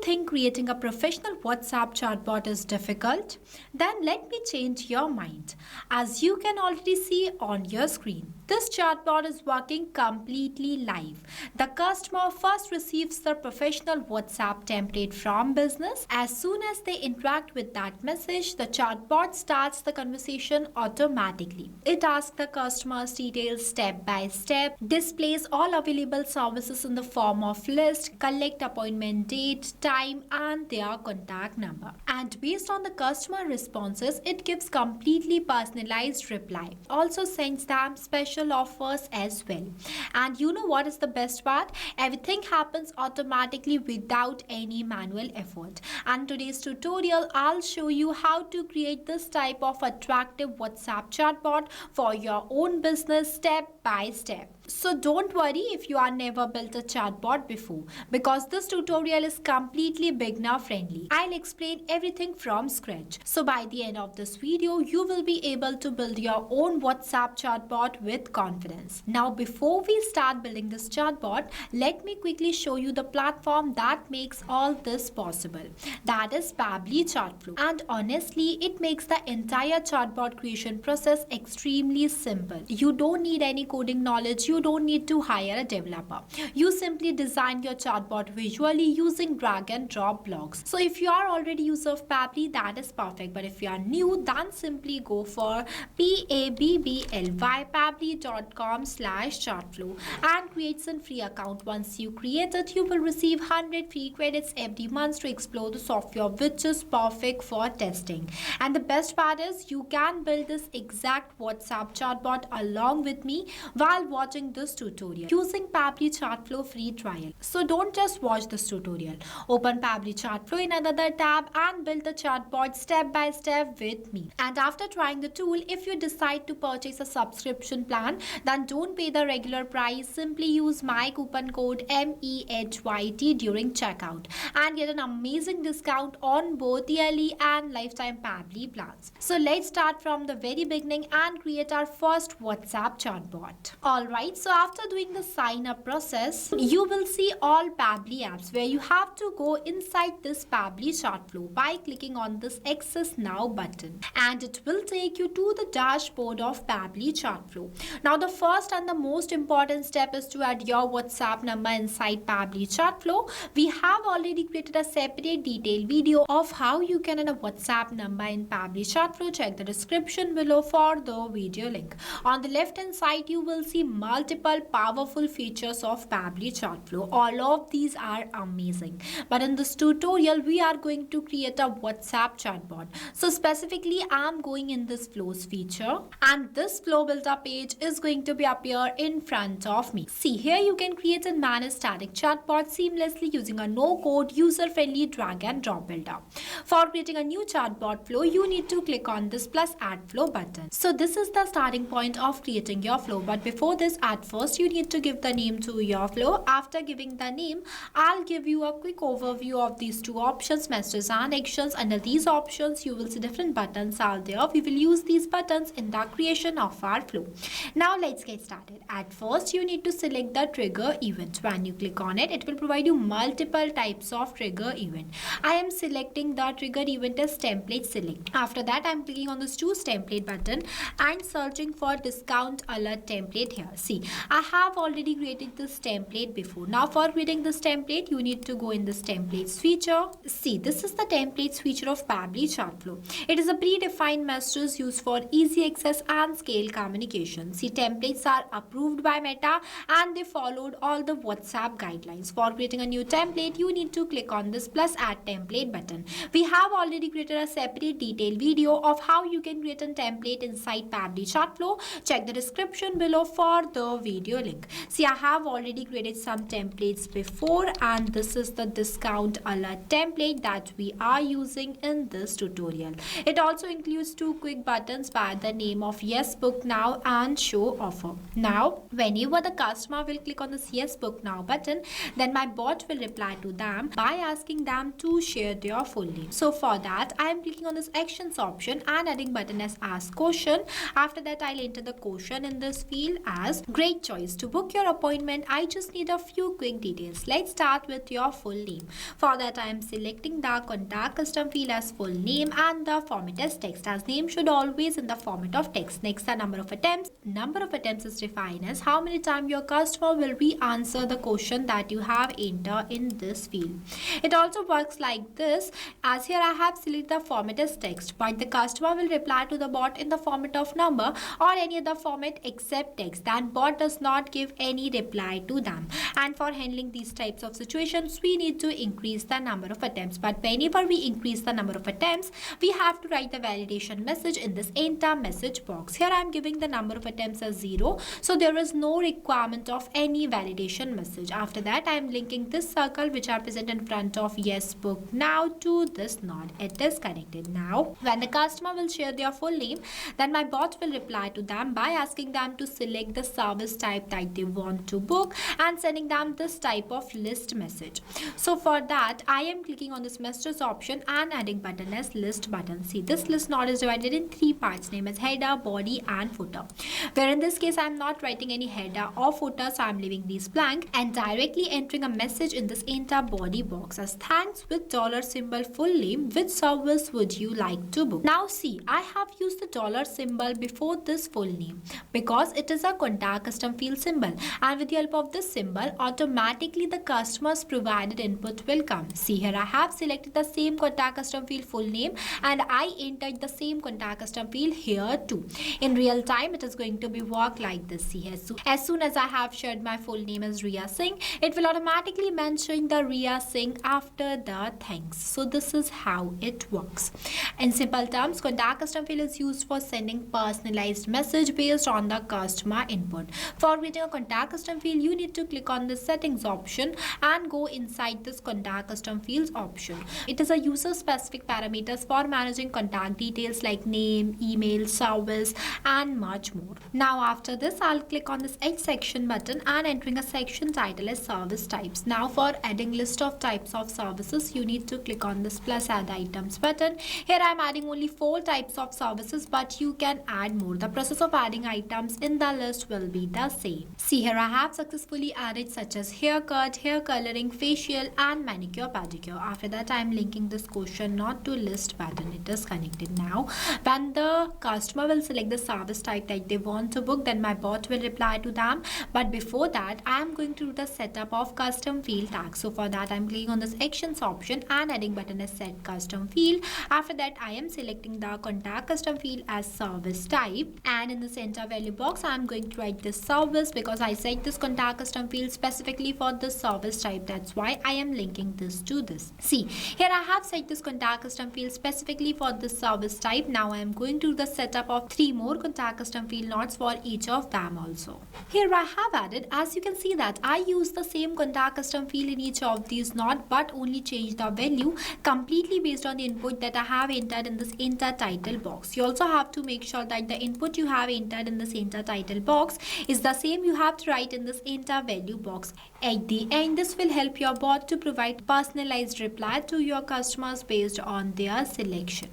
think creating a professional WhatsApp chatbot is difficult? Then let me change your mind. As you can already see on your screen, this chatbot is working completely live. The customer first receives the professional WhatsApp template from business. As soon as they interact with that message, the chatbot starts the conversation automatically. It asks the customer's details step by step, displays all available services in the form of list, collect appointment date, time, and their contact number. And based on the customer responses, it gives completely personalized reply. Also sends them special offers as well. And you know what is the best part? Everything happens automatically without any manual effort. And today's tutorial, I'll show you how to create this type of attractive WhatsApp chatbot for your own business step by step. So don't worry if you are never built a chatbot before, because this tutorial is completely beginner friendly. I'll explain everything from scratch. So by the end of this video, you will be able to build your own WhatsApp chatbot with confidence. Now before we start building this chatbot, let me quickly show you the platform that makes all this possible. That is Pabbly Chatflow. And honestly, it makes the entire chatbot creation process extremely simple. You don't need any coding knowledge. You don't need to hire a developer. You simply design your chatbot visually using drag and drop blocks. So if you are already user of Pabbly, that is perfect. But if you are new, then simply go for pabbly.com/chatflow and create a free account. Once you create it, you will receive 100 free credits every month to explore the software, which is perfect for testing. And the best part is you can build this exact WhatsApp chatbot along with me while watching this tutorial using Pabbly Chatflow free trial. So don't just watch this tutorial. Open Pabbly Chatflow in another tab and build the chatbot step by step with me. And after trying the tool, if you decide to purchase a subscription plan, then don't pay the regular price. Simply use my coupon code MEHYT during checkout and get an amazing discount on both yearly and lifetime Pabbly plans. So let's start from the very beginning and create our first WhatsApp chatbot. Alright, so after doing the sign up process, you will see all Pabbly apps where you have to go inside this Pabbly Chatflow by clicking on this Access Now button, and it will take you to the dashboard of Pabbly Chatflow. Now the first and the most important step is to add your WhatsApp number inside Pabbly Chatflow. We have already created a separate detailed video of how you can add a WhatsApp number in Pabbly Chatflow. Check the description below for the video link. On the left hand side, you will see multiple powerful features of Pabbly Chatflow. All of these are amazing. But in this tutorial, we are going to create a WhatsApp chatbot. So specifically, I'm going in this flows feature, and this flow builder page is going to be appear in front of me. See, here you can create and manage static chatbot seamlessly using a no-code, user-friendly drag and drop builder. For creating a new chatbot flow, you need to click on this plus add flow button. So this is the starting point of creating your flow. But before this, at first you need to give the name to your flow. After giving the name, I'll give you a quick overview of these two options, messages and actions. Under these options, you will see different buttons are there. We will use these buttons in the creation of our flow. Now let's get started. At first, you need to select the trigger event. When you click on it, it will provide you multiple types of trigger event. I am selecting the trigger event as template select. After that, I'm clicking on this choose template button and searching for discount alert template here. See, I have already created this template before. Now for creating this template, you need to go in this templates feature. See, this is the templates feature of Pabbly Chatflow. It is a predefined messages used for easy access and scale communication. See, templates are approved by Meta and they followed all the WhatsApp guidelines. For creating a new template, you need to click on this plus add template button. We have already created a separate detailed video of how you can create a template inside Pabbly Chatflow. Check the description below for the video link. See, I have already created some templates before, and this is the discount alert template that we are using in this tutorial. It also includes two quick buttons by the name of Yes Book Now and Show Offer. Now, whenever the customer will click on this Yes Book Now button, then my bot will reply to them by asking them to share their full name. So for that, I am clicking on this actions option and adding button as ask question. After that, I'll enter the question in this field as Great choice. To book your appointment, I just need a few quick details. Let's start with your full name. For that, I am selecting the contact custom field as full name and the format as text, as name should always in the format of text. Next, the number of attempts. Number of attempts is defined as how many times your customer will re-answer the question that you have entered in this field. It also works like this, as here I have selected the format as text, but the customer will reply to the bot in the format of number or any other format except text. That bot does not give any reply to them. And for handling these types of situations, we need to increase the number of attempts. But whenever we increase the number of attempts, we have to write the validation message in this enter message box. Here I am giving the number of attempts as 0, so there is no requirement of any validation message. After that, I am linking this circle which are present in front of yes book now to this node. It is connected. Now when the customer will share their full name, then my bot will reply to them by asking them to select the service type that they want to book and sending them this type of list message. So for that, I am clicking on this messages option and adding button as list button. See, this list node is divided in 3 parts, name as header, body and footer, where in this case I am not writing any header or footer, so I am leaving these blank and directly entering a message in this enter body box as thanks with dollar symbol full name, which service would you like to book. Now see, I have used the dollar symbol before this full name because it is a contact custom field symbol, and with the help of this symbol automatically the customer's provided input will come. See, here I have selected the same contact custom field full name and I entered the same contact custom field here too. In real time it is going to be work like this. See, as soon as I have shared my full name as Riya Singh, it will automatically mention the Riya Singh after the thanks. So this is how it works. In simple terms, contact custom field is used for sending personalized message based on the customer input. For creating a contact custom field, you need to click on the settings option and go inside this contact custom fields option. It is a user specific parameters for managing contact details like name, email, service and much more. Now after this, I'll click on this H section button and entering a section title as service types. Now for adding list of types of services, you need to click on this plus add items button. Here I'm adding only 4 types of services, but you can add more. The process of adding items in the list will be the same. See, here I have successfully added such as haircut, hair coloring, facial and manicure pedicure. After that, I'm linking this question not to list button. It is connected. Now when the customer will select the service type that they want to book, then my bot will reply to them. But before that, I am going to do the setup of custom field tag. So for that, I'm clicking on this actions option and adding button as set custom field. After that, I am selecting the contact custom field as service type, and in the center value box I am going to write this service because I set this contact custom field specifically for the service type. That's why I am linking this to this. See, here I have set this contact custom field specifically for this service type. Now I am going to do the setup of 3 more contact custom field nodes for each of them also. Here I have added, as you can see that I use the same contact custom field in each of these nodes, but only change the value completely based on the input that I have entered in this enter title box. You also have to make sure that the input you have entered in this enter title box is the same you have to write in this enter value box. At the end, this will help your bot to provide personalized reply to your customers based on their selection.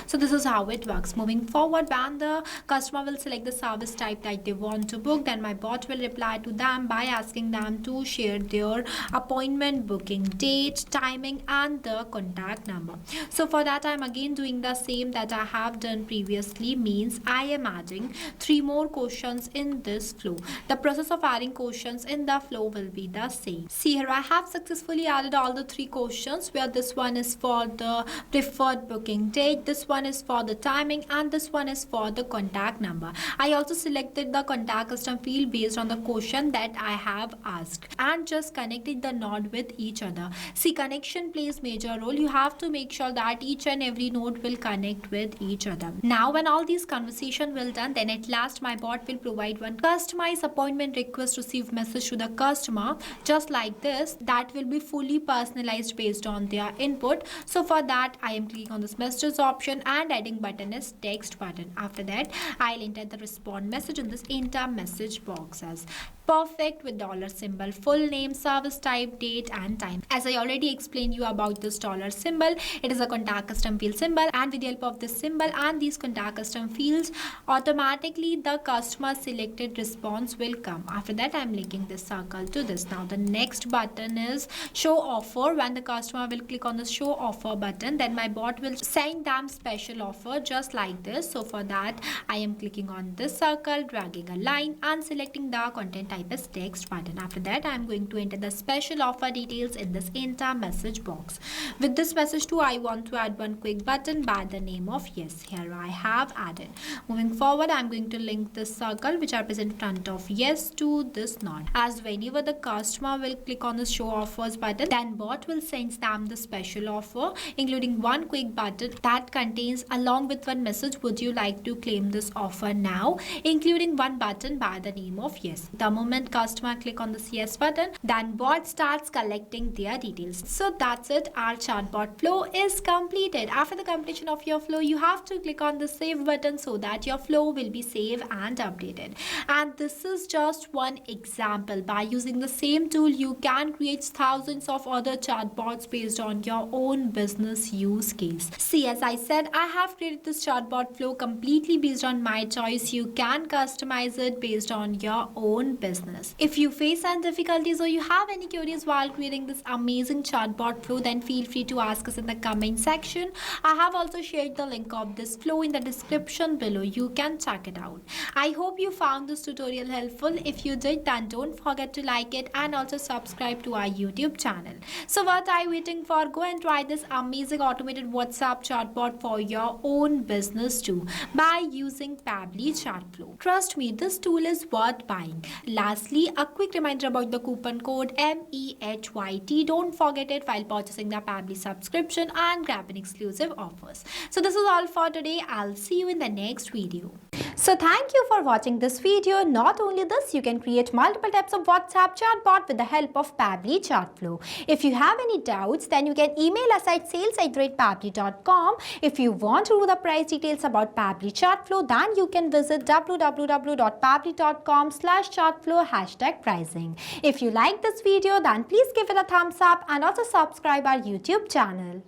So this is how it works. Moving forward, when the customer will select the service type that they want to book, then my bot will reply to them by asking them to share their appointment booking date, timing and the contact number. So for that, I'm again doing the same that I have done previously, means I am adding 3 more questions in this flow. The process of adding questions in the flow will be the same. See, here I have successfully added all the 3 questions, where this one is for the preferred booking date, this one is for the timing and this one is for the contact number. I also selected the contact custom field based on the question that I have asked and just connected the node with each other. See, connection plays major role. You have to make sure that each and every node will connect with each other. Now when all these conversation will done, then at last my bot will provide one customized appointment request receive message to the customer, just like this, that will be fully personalized based on their input. So for that, I am clicking on this messages option and adding button as text button. After that, I'll enter the respond message in this enter message box as perfect with dollar symbol, full name, service type, date and time. As I already explained you about this dollar symbol, it is a contact custom field symbol, and with the help of this symbol and these contact custom fields, automatically the customer selected response will come. After that, I'm linking this circle to this. Now the next button is show offer. When the customer will click on the show offer button, then my bot will send them special offer just like this. So for that, I am clicking on this circle, dragging a line and selecting the content type as text button. After that, I am going to enter the special offer details in this enter message box. With this message too, I want to add one quick button by the name of yes. Here I have added. Moving forward, I am going to link this circle which I present in front of yes to this node. As whenever the customer will click on the show offers button, then bot will send them the special offer, including one quick button that contains along with one message, would you like to claim this offer now, including one button by the name of yes. The moment customer click on this yes button, then bot starts collecting their details. So that's it, our chatbot flow is completed. After the completion of your flow, you have to click on the save button so that your flow will be saved and updated. And this is just one example. By using the same tool, you can create thousands of other chatbots based on your own business use case. See, as I said, I have created this chatbot flow completely based on my choice. You can customize it based on your own business. If you face any difficulties or you have any queries while creating this amazing chatbot flow, then feel free to ask us in the comment section. I have also shared the link of this flow in the description below. You can check it out. I hope you found this tutorial helpful. If you did, then don't forget to like it and also subscribe to our YouTube channel. So what are you waiting for? Go and try this amazing automated WhatsApp chatbot for your own business too by using Pabbly Chatflow. Trust me, this tool is worth buying. Lastly, a quick reminder about the coupon code MEHYT. Don't forget it while purchasing the Pabbly subscription and grab an exclusive offers. So this is all for today. I'll see you in the next video. So thank you for watching this video. Not only this, you can create multiple types of WhatsApp chatbot with the help of Pabbly Chatflow. If you have any doubts, then you can email us at sales@pabbly.com. If you want to know the price details about Pabbly Chatflow, then you can visit www.pabbly.com/chatflow #pricing. If you like this video, then please give it a thumbs up and also subscribe our YouTube channel.